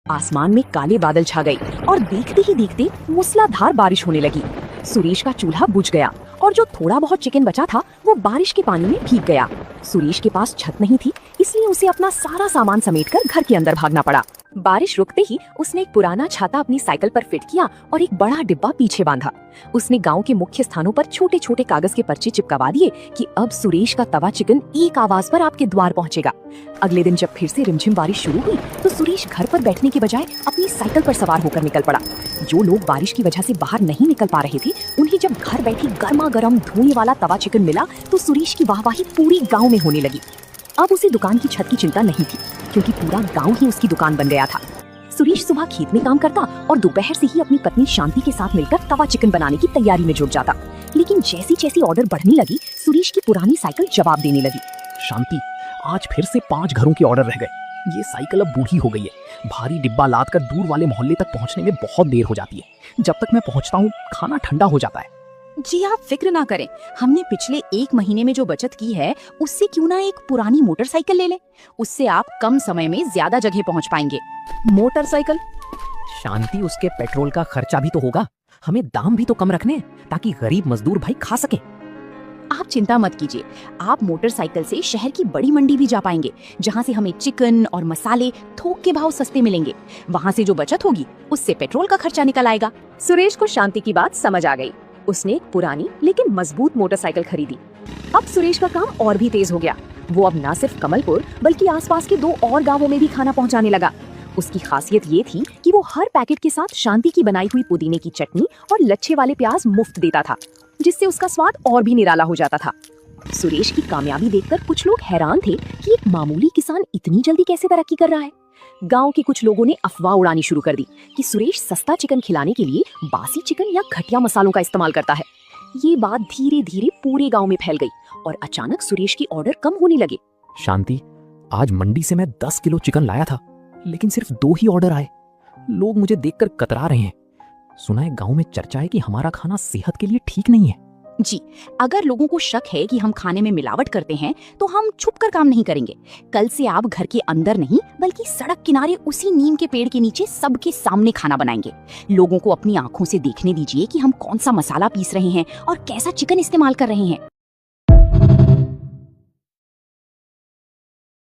आसमान में काले बादल छा गए और देखते ही देखते मूसलाधार बारिश होने लगी। सुरेश का चूल्हा बुझ गया और जो थोड़ा बहुत चिकन बचा था वो बारिश के पानी में भीग गया। सुरेश के पास छत नहीं थी, इसलिए उसे अपना सारा सामान समेटकर घर के अंदर भागना पड़ा। बारिश रुकते ही उसने एक पुराना छाता अपनी साइकिल पर फिट किया और एक बड़ा डिब्बा पीछे बांधा। उसने गांव के मुख्य स्थानों पर छोटे छोटे कागज के पर्चे चिपकवा दिए कि अब सुरेश का तवा चिकन एक आवाज पर आपके द्वार पहुंचेगा। अगले दिन जब फिर से रिमझिम बारिश शुरू हुई तो सुरेश घर पर बैठने के बजाय अपनी साइकिल पर सवार होकर निकल पड़ा। जो लोग बारिश की वजह से बाहर नहीं निकल पा रहे थे, उन्हें जब घर बैठी गर्मा गर्म धुएं वाला तवा चिकन मिला तो सुरेश की वाहवाही पूरी गाँव में होने लगी। अब उसे दुकान की छत की चिंता नहीं थी, क्योंकि पूरा गांव ही उसकी दुकान बन गया था। सुरेश सुबह खेत में काम करता और दोपहर से ही अपनी पत्नी शांति के साथ मिलकर तवा चिकन बनाने की तैयारी में जुट जाता। लेकिन जैसी जैसी ऑर्डर बढ़ने लगी, सुरेश की पुरानी साइकिल जवाब देने लगी। शांति, आज फिर से 5 घरों के ऑर्डर रह गए। ये साइकिल अब बूढ़ी हो गई है। भारी डिब्बा लाद कर दूर वाले मोहल्ले तक पहुंचने में बहुत देर हो जाती है। जब तक मैं पहुंचता हूँ खाना ठंडा हो जाता है। जी आप फिक्र ना करें, हमने पिछले 1 महीने में जो बचत की है उससे क्यों ना एक पुरानी मोटरसाइकिल ले लें। उससे आप कम समय में ज्यादा जगह पहुंच पाएंगे। मोटरसाइकिल? शांति, उसके पेट्रोल का खर्चा भी तो होगा। हमें दाम भी तो कम रखने ताकि गरीब मजदूर भाई खा सके। आप चिंता मत कीजिए, आप मोटरसाइकिल से शहर की बड़ी मंडी भी जा पाएंगे, जहां से हमें चिकन और मसाले थोक के भाव सस्ते मिलेंगे। वहां से जो बचत होगी उससे पेट्रोल का खर्चा निकल आएगा। सुरेश को शांति की बात समझ आ गई। उसने एक पुरानी लेकिन मजबूत मोटरसाइकिल खरीदी। अब सुरेश का काम और भी तेज हो गया। वो अब न सिर्फ कमलपुर बल्कि आसपास के 2 और गांवों में भी खाना पहुंचाने लगा। उसकी खासियत ये थी कि वो हर पैकेट के साथ शांति की बनाई हुई पुदीने की चटनी और लच्छे वाले प्याज मुफ्त देता था, जिससे उसका स्वाद और भी निराला हो जाता था। सुरेश की कामयाबी देखकर कुछ लोग हैरान थे कि एक मामूली किसान इतनी जल्दी कैसे तरक्की कर रहा है। गांव के कुछ लोगों ने अफवाह उड़ानी शुरू कर दी कि सुरेश सस्ता चिकन खिलाने के लिए बासी चिकन या घटिया मसालों का इस्तेमाल करता है। ये बात धीरे धीरे पूरे गांव में फैल गई और अचानक सुरेश के ऑर्डर कम होने लगे। शांति, आज मंडी से मैं 10 किलो चिकन लाया था, लेकिन सिर्फ 2 ही ऑर्डर आए। लोग मुझे देखकर कतरा रहे हैं। सुना है गांव में चर्चा है कि हमारा खाना सेहत के लिए ठीक नहीं है। जी, अगर लोगों को शक है कि हम खाने में मिलावट करते हैं तो हम छुपकर काम नहीं करेंगे। कल से आप घर के अंदर नहीं बल्कि सड़क किनारे उसी नीम के पेड़ के नीचे सबके सामने खाना बनाएंगे। लोगों को अपनी आंखों से देखने दीजिए कि हम कौन सा मसाला पीस रहे हैं और कैसा चिकन इस्तेमाल कर रहे हैं।